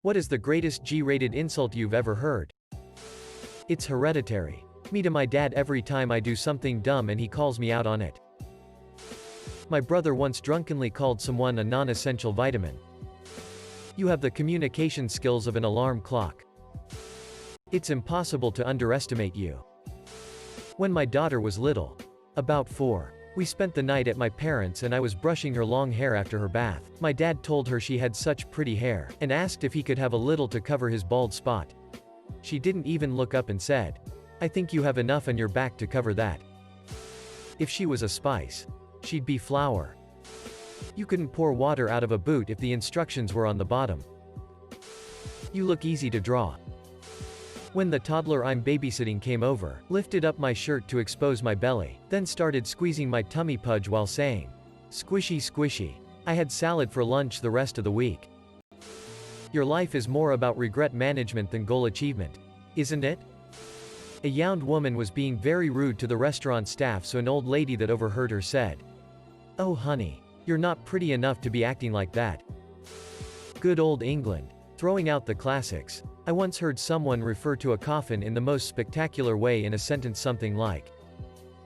What is the greatest G-rated insult you've ever heard? It's hereditary. Me to my dad every time I do something dumb and he calls me out on it. My brother once drunkenly called someone a non-essential vitamin. You have the communication skills of an alarm clock. It's impossible to underestimate you. When my daughter was little, about 4, we spent the night at my parents' and I was brushing her long hair after her bath. My dad told her she had such pretty hair, and asked if he could have a little to cover his bald spot. She didn't even look up and said, "I think you have enough on your back to cover that." If she was a spice, she'd be flour. You couldn't pour water out of a boot if the instructions were on the bottom. You look easy to draw. When the toddler I'm babysitting came over, lifted up my shirt to expose my belly, then started squeezing my tummy pudge while saying, "Squishy squishy." I had salad for lunch the rest of the week. Your life is more about regret management than goal achievement, isn't it? A young woman was being very rude to the restaurant staff, so an old lady that overheard her said, "Oh honey, you're not pretty enough to be acting like that." Good old England. Throwing out the classics. I once heard someone refer to a coffin in the most spectacular way in a sentence something like,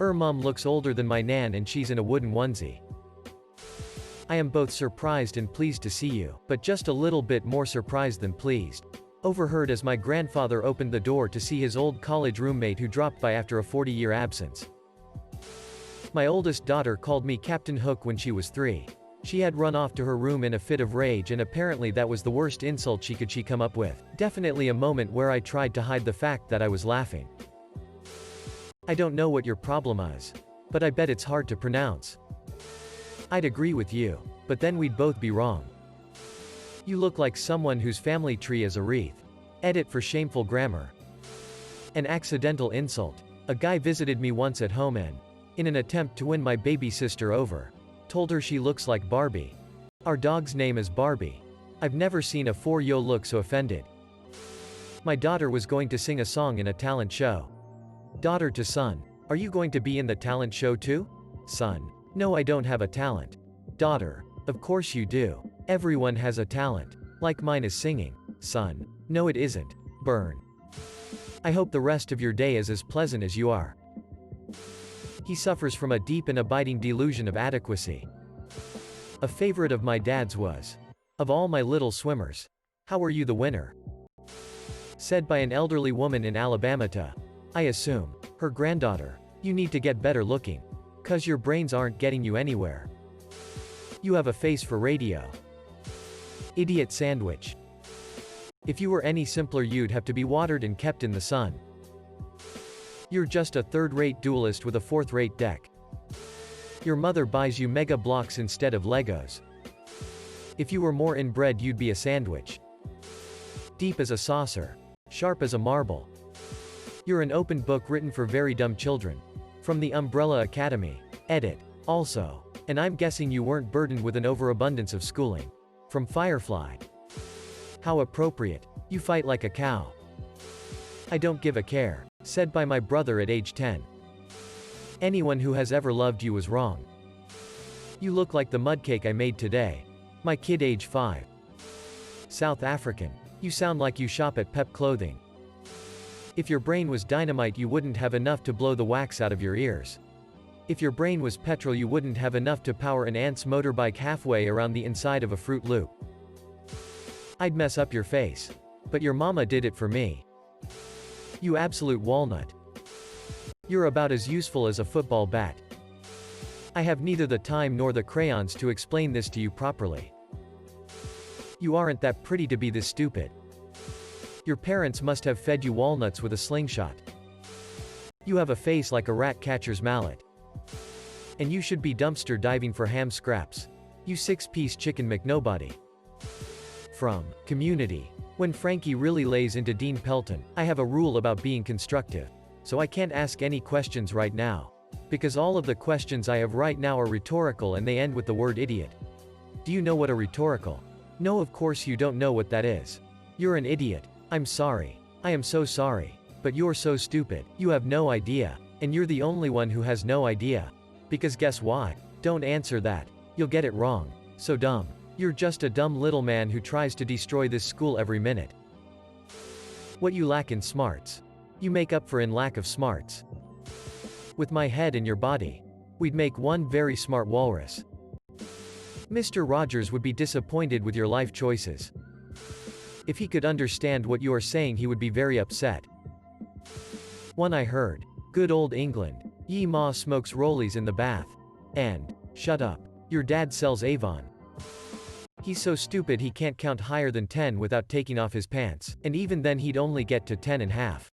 Mom looks older than my nan and she's in a wooden onesie." I am both surprised and pleased to see you, but just a little bit more surprised than pleased. Overheard as my grandfather opened the door to see his old college roommate who dropped by after a 40-year absence. My oldest daughter called me Captain Hook when she was 3. She had run off to her room in a fit of rage, and apparently that was the worst insult she could come up with. Definitely a moment where I tried to hide the fact that I was laughing. I don't know what your problem is, but I bet it's hard to pronounce. I'd agree with you, but then we'd both be wrong. You look like someone whose family tree is a wreath. Edit for shameful grammar. An accidental insult. A guy visited me once at home and, in an attempt to win my baby sister over, told her she looks like Barbie. Our dog's name is Barbie. I've never seen a 4-year look so offended. My daughter was going to sing a song in a talent show. Daughter to son, "Are you going to be in the talent show too?" Son, "No, I don't have a talent." Daughter, "Of course you do. Everyone has a talent. Like mine is singing." Son, "No it isn't. Burn. I hope the rest of your day is as pleasant as you are." He suffers from a deep and abiding delusion of adequacy. A favorite of my dad's was, "Of all my little swimmers, how are you the winner?" Said by an elderly woman in Alabama to, I assume, her granddaughter, "You need to get better looking. 'Cause your brains aren't getting you anywhere. You have a face for radio." Idiot sandwich. If you were any simpler you'd have to be watered and kept in the sun. You're just a third-rate duelist with a fourth-rate deck. Your mother buys you mega blocks instead of Legos. If you were more inbred you'd be a sandwich. Deep as a saucer. Sharp as a marble. You're an open book written for very dumb children. From the Umbrella Academy. Edit. Also. And I'm guessing you weren't burdened with an overabundance of schooling. From Firefly. How appropriate. You fight like a cow. I don't give a care. Said by my brother at age 10. Anyone who has ever loved you was wrong. You look like the mudcake I made today. My kid age 5. South African. You sound like you shop at Pep Clothing. If your brain was dynamite you wouldn't have enough to blow the wax out of your ears. If your brain was petrol you wouldn't have enough to power an ant's motorbike halfway around the inside of a Fruit Loop. I'd mess up your face. But your mama did it for me. You absolute walnut. You're about as useful as a football bat. I have neither the time nor the crayons to explain this to you properly. You aren't that pretty to be this stupid. Your parents must have fed you walnuts with a slingshot. You have a face like a rat catcher's mallet. And you should be dumpster diving for ham scraps. You 6-piece chicken McNobody. From Community. When Frankie really lays into Dean Pelton, I have a rule about being constructive. So I can't ask any questions right now. Because all of the questions I have right now are rhetorical and they end with the word idiot. Do you know what a rhetorical? No, of course you don't know what that is. You're an idiot. I'm sorry. I am so sorry. But you're so stupid. You have no idea. And you're the only one who has no idea. Because guess what? Don't answer that. You'll get it wrong. So dumb. You're just a dumb little man who tries to destroy this school every minute. What you lack in smarts, you make up for in lack of smarts. With my head and your body, we'd make one very smart walrus. Mr. Rogers would be disappointed with your life choices. If he could understand what you are saying, he would be very upset. One I heard. Good old England. Ye ma smokes rollies in the bath. And, shut up. Your dad sells Avon. He's so stupid he can't count higher than 10 without taking off his pants, and even then he'd only get to 10 and a half.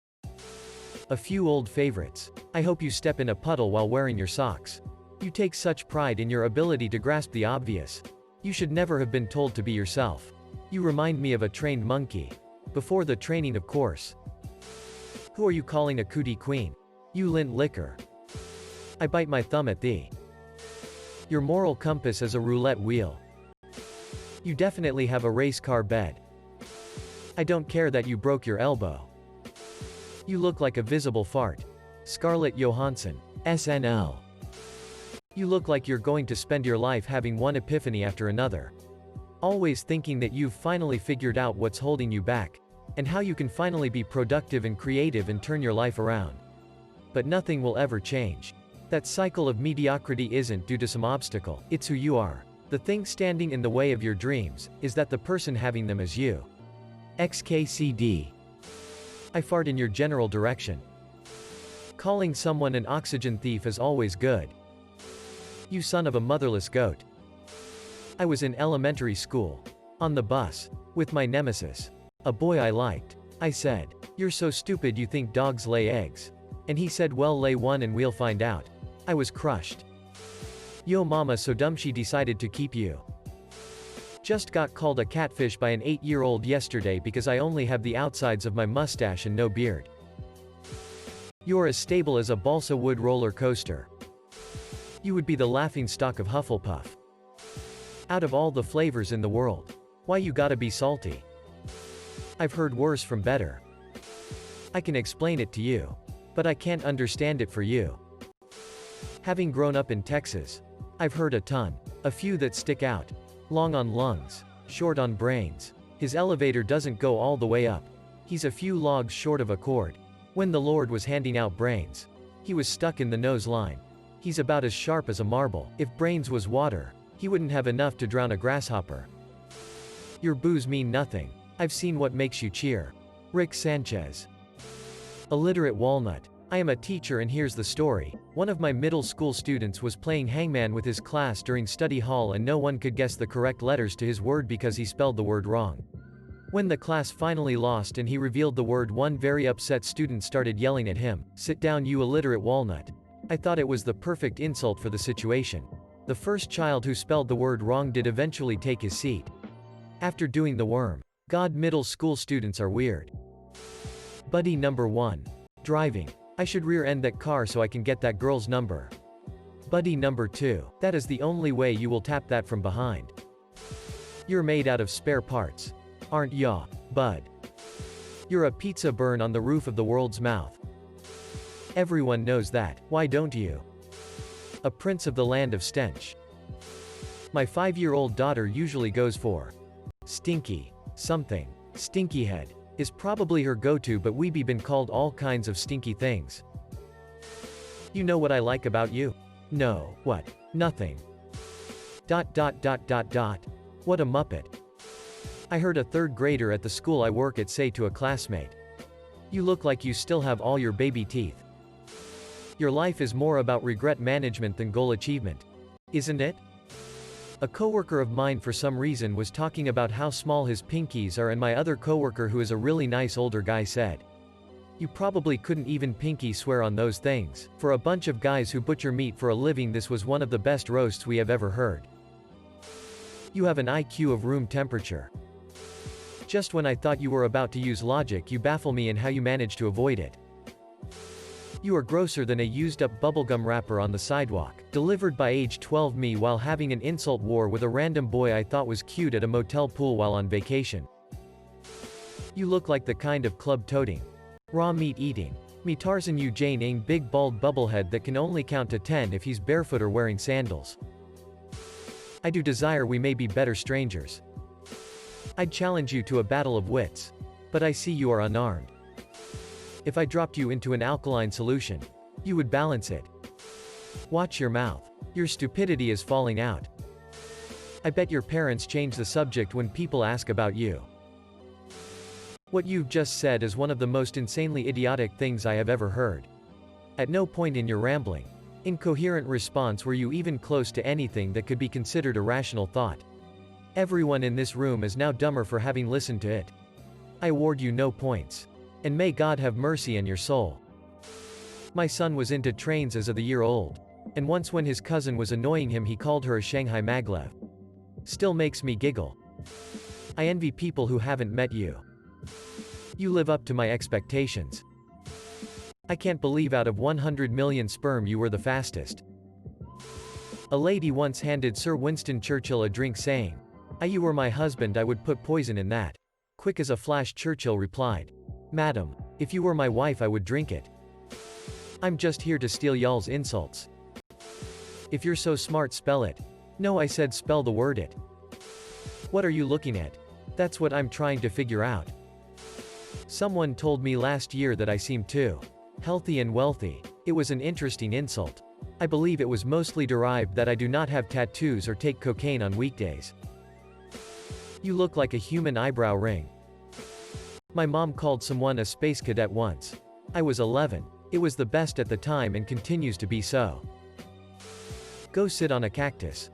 A few old favorites. I hope you step in a puddle while wearing your socks. You take such pride in your ability to grasp the obvious. You should never have been told to be yourself. You remind me of a trained monkey. Before the training, of course. Who are you calling a cootie queen? You lint licker. I bite my thumb at thee. Your moral compass is a roulette wheel. You definitely have a race car bed. I don't care that you broke your elbow. You look like a visible fart. Scarlett Johansson. SNL. You look like you're going to spend your life having one epiphany after another. Always thinking that you've finally figured out what's holding you back, and how you can finally be productive and creative and turn your life around. But nothing will ever change. That cycle of mediocrity isn't due to some obstacle, it's who you are. The thing standing in the way of your dreams, is that the person having them is you. XKCD. I fart in your general direction. Calling someone an oxygen thief is always good. You son of a motherless goat. I was in elementary school. On the bus. With my nemesis. A boy I liked. I said, "You're so stupid you think dogs lay eggs." And he said, "Well, lay one and we'll find out." I was crushed. Yo mama so dumb she decided to keep you. Just got called a catfish by an 8-year-old yesterday because I only have the outsides of my mustache and no beard. You're as stable as a balsa wood roller coaster. You would be the laughingstock of Hufflepuff. Out of all the flavors in the world, why you gotta be salty? I've heard worse from better. I can explain it to you, but I can't understand it for you. Having grown up in Texas, I've heard a ton. A few that stick out. Long on lungs, short on brains. His elevator doesn't go all the way up. He's a few logs short of a cord. When the Lord was handing out brains, he was stuck in the nose line. He's about as sharp as a marble. If brains was water, he wouldn't have enough to drown a grasshopper. Your boos mean nothing. I've seen what makes you cheer. Rick Sanchez. Illiterate walnut. I am a teacher and here's the story. One of my middle school students was playing hangman with his class during study hall and no one could guess the correct letters to his word because he spelled the word wrong. When the class finally lost and he revealed the word, one very upset student started yelling at him, "Sit down, you illiterate walnut." I thought it was the perfect insult for the situation. The first child who spelled the word wrong did eventually take his seat. After doing the worm. God, middle school students are weird. Buddy number 1. Driving. I should rear-end that car so I can get that girl's number. Buddy number 2. That is the only way you will tap that from behind. You're made out of spare parts. Aren't ya, bud? You're a pizza burn on the roof of the world's mouth. Everyone knows that, why don't you? A prince of the land of stench. My 5-year-old daughter usually goes for stinky something. Stinky head is probably her go-to, but we be been called all kinds of stinky things. You know what I like about you? No, what? Nothing. ... What a muppet. I heard a 3rd grader at the school I work at say to a classmate, "You look like you still have all your baby teeth." Your life is more about regret management than goal achievement. Isn't it? A coworker of mine for some reason was talking about how small his pinkies are, and my other coworker, who is a really nice older guy, said, "You probably couldn't even pinky swear on those things." For a bunch of guys who butcher meat for a living, this was one of the best roasts we have ever heard. You have an IQ of room temperature. Just when I thought you were about to use logic, you baffle me in how you manage to avoid it. You are grosser than a used-up bubblegum wrapper on the sidewalk. Delivered by age 12 me while having an insult war with a random boy I thought was cute at a motel pool while on vacation. You look like the kind of club-toting, raw meat-eating, me Tarzan you Jane-ing big bald bubblehead that can only count to 10 if he's barefoot or wearing sandals. I do desire we may be better strangers. I'd challenge you to a battle of wits. But I see you are unarmed. If I dropped you into an alkaline solution, you would balance it. Watch your mouth. Your stupidity is falling out. I bet your parents change the subject when people ask about you. What you've just said is one of the most insanely idiotic things I have ever heard. At no point in your rambling, incoherent response were you even close to anything that could be considered a rational thought. Everyone in this room is now dumber for having listened to it. I award you no points. And may God have mercy on your soul. My son was into trains as a year old. And once when his cousin was annoying him he called her a Shanghai maglev. Still makes me giggle. I envy people who haven't met you. You live up to my expectations. I can't believe out of 100 million sperm you were the fastest. A lady once handed Sir Winston Churchill a drink saying, "You were my husband, I would put poison in that." Quick as a flash Churchill replied, "Madam, if you were my wife I would drink it. I'm just here to steal y'all's insults. If you're so smart spell it." "No, I said spell the word it." "What are you looking at?" "That's what I'm trying to figure out." Someone told me last year that I seemed too healthy and wealthy. It was an interesting insult. I believe it was mostly derived that I do not have tattoos or take cocaine on weekdays. You look like a human eyebrow ring. My mom called someone a space cadet once. I was 11. It was the best at the time and continues to be so. Go sit on a cactus.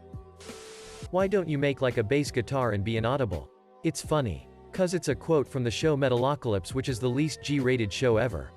Why don't you make like a bass guitar and be inaudible? It's funny. 'Cause it's a quote from the show Metalocalypse, which is the least G-rated show ever.